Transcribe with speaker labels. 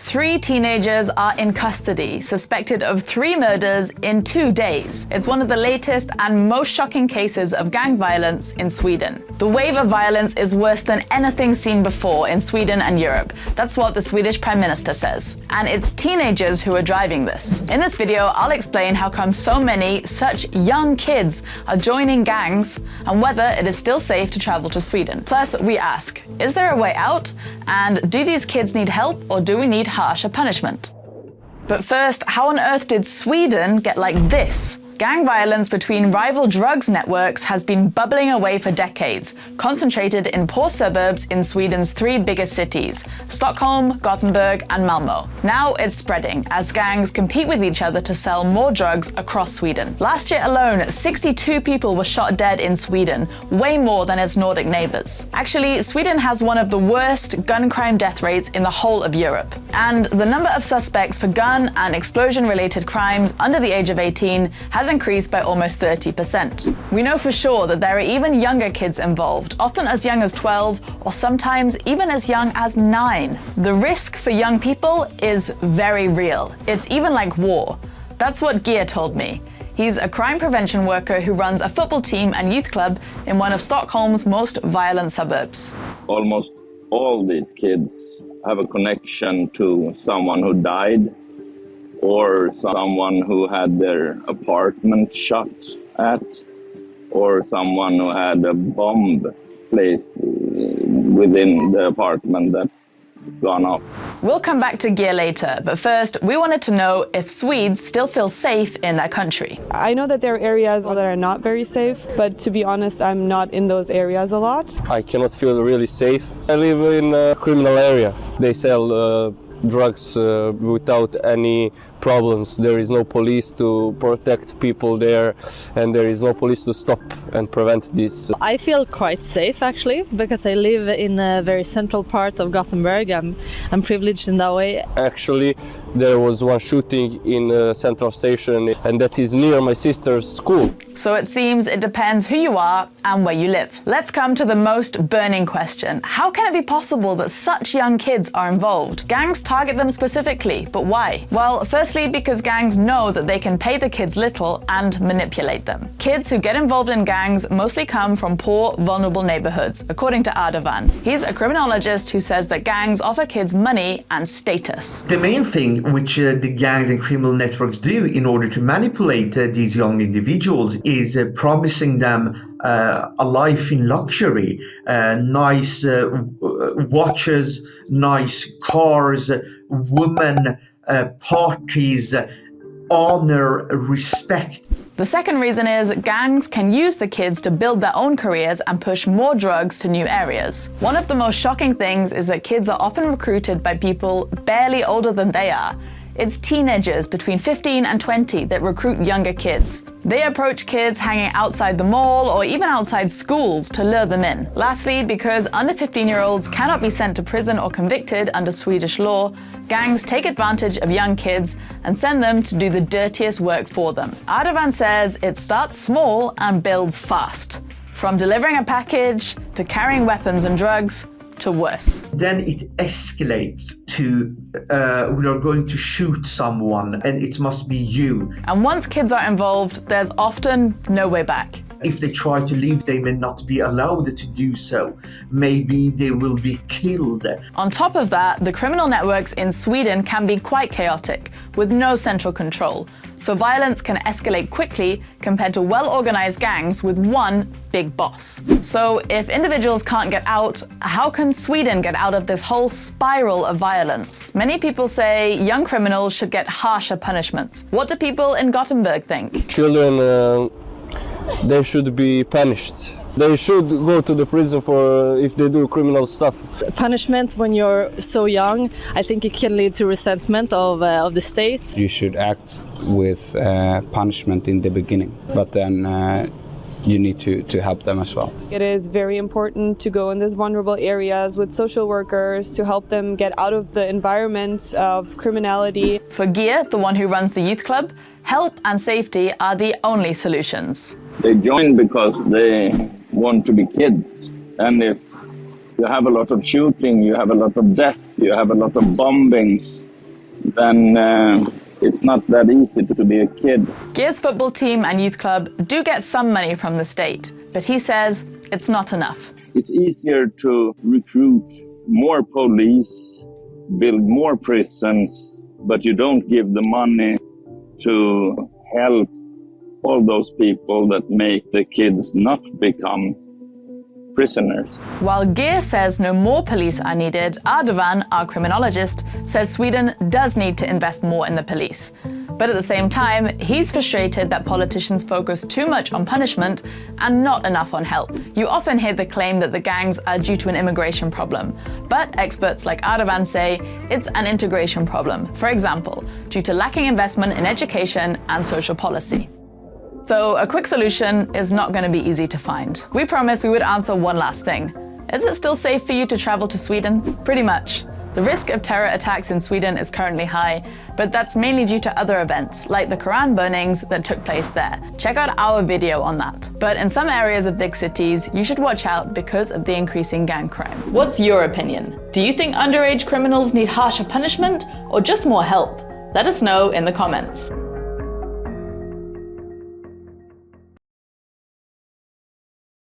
Speaker 1: 3 teenagers are in custody, suspected of 3 murders in 2 days. It's one of the latest and most shocking cases of gang violence in Sweden. The wave of violence is worse than anything seen before in Sweden and Europe. That's what the Swedish Prime Minister says. And it's teenagers who are driving this. In this video, I'll explain how come so many such young kids are joining gangs and whether it is still safe to travel to Sweden. Plus, we ask, is there a way out? And do these kids need help, or do we need harsher punishment? But first, how on earth did Sweden get like this? Gang violence between rival drugs networks has been bubbling away for decades, concentrated in poor suburbs in Sweden's 3 biggest cities, Stockholm, Gothenburg, and Malmö. Now it's spreading as gangs compete with each other to sell more drugs across Sweden. Last year alone, 62 people were shot dead in Sweden, way more than its Nordic neighbors. Actually, Sweden has one of the worst gun crime death rates in the whole of Europe. And the number of suspects for gun and explosion-related crimes under the age of 18 has increased by almost 30%. We know for sure that there are even younger kids involved, often as young as 12 or sometimes even as young as 9. The risk for young people is very real. It's even like war. That's what Geir told me. He's a crime prevention worker who runs a football team and youth club in one of Stockholm's most violent suburbs.
Speaker 2: Almost all these kids have a connection to someone who died, or someone who had their apartment shot at, or someone who had a bomb placed within the apartment that gone off.
Speaker 1: We'll come back to Geir later, but first we wanted to know if Swedes still feel safe in their country.
Speaker 3: I know that there are areas that are not very safe, but to be honest, I'm not in those areas a lot.
Speaker 4: I cannot feel really safe. I live in a criminal area. They sell drugs without any problems. There is no police to protect people there, and there is no police to stop and prevent this.
Speaker 5: I feel quite safe actually, because I live in a very central part of Gothenburg. I'm privileged in that way.
Speaker 4: Actually, there was one shooting in a central station, and that is near my sister's school.
Speaker 1: So it seems it depends who you are and where you live. Let's come to the most burning question. How can it be possible that such young kids are involved? Gangs target them specifically, but why? Well, firstly, because gangs know that they can pay the kids little and manipulate them. Kids who get involved in gangs mostly come from poor, vulnerable neighborhoods, according to Ardavan. He's a criminologist who says that gangs offer kids money and status.
Speaker 6: The main thing which the gangs and criminal networks do in order to manipulate these young individuals is promising them a life in luxury, nice watches, nice cars, women, parties, honor, respect.
Speaker 1: The second reason is gangs can use the kids to build their own careers and push more drugs to new areas. One of the most shocking things is that kids are often recruited by people barely older than they are. It's teenagers between 15 and 20 that recruit younger kids. They approach kids hanging outside the mall or even outside schools to lure them in. Lastly, because under 15-year-olds cannot be sent to prison or convicted under Swedish law, gangs take advantage of young kids and send them to do the dirtiest work for them. Ardavan says it starts small and builds fast. From delivering a package to carrying weapons and drugs, to worse.
Speaker 6: Then it escalates to we are going to shoot someone and it must be you.
Speaker 1: And once kids are involved, there's often no way back.
Speaker 6: If they try to leave, they may not be allowed to do so. Maybe they will be killed.
Speaker 1: On top of that, the criminal networks in Sweden can be quite chaotic, with no central control. So violence can escalate quickly compared to well-organized gangs with one big boss. So if individuals can't get out, how can Sweden get out of this whole spiral of violence? Many people say young criminals should get harsher punishments. What do people in Gothenburg think?
Speaker 4: Children, they should be punished. They should go to the prison for if they do criminal stuff.
Speaker 5: Punishment when you're so young, I think it can lead to resentment of the state.
Speaker 7: You should act with punishment in the beginning, but then you need to help them as well.
Speaker 3: It is very important to go in these vulnerable areas with social workers to help them get out of the environment of criminality.
Speaker 1: For Geir, the one who runs the youth club, help and safety are the only solutions.
Speaker 2: They join because they want to be kids. And if you have a lot of shooting, you have a lot of death, you have a lot of bombings, then it's not that easy to be a kid.
Speaker 1: Gear's football team and youth club do get some money from the state, but he says it's not enough.
Speaker 2: It's easier to recruit more police, build more prisons, but you don't give the money to help all those people that make the kids not become prisoners.
Speaker 1: While Gear says no more police are needed, Ardavan, our criminologist, says Sweden does need to invest more in the police. But at the same time, he's frustrated that politicians focus too much on punishment and not enough on help. You often hear the claim that the gangs are due to an immigration problem, but experts like Ardavan say it's an integration problem, for example, due to lacking investment in education and social policy. So a quick solution is not going to be easy to find. We promised we would answer one last thing. Is it still safe for you to travel to Sweden? Pretty much. The risk of terror attacks in Sweden is currently high, but that's mainly due to other events, like the Quran burnings that took place there. Check out our video on that. But in some areas of big cities, you should watch out because of the increasing gang crime. What's your opinion? Do you think underage criminals need harsher punishment or just more help? Let us know in the comments.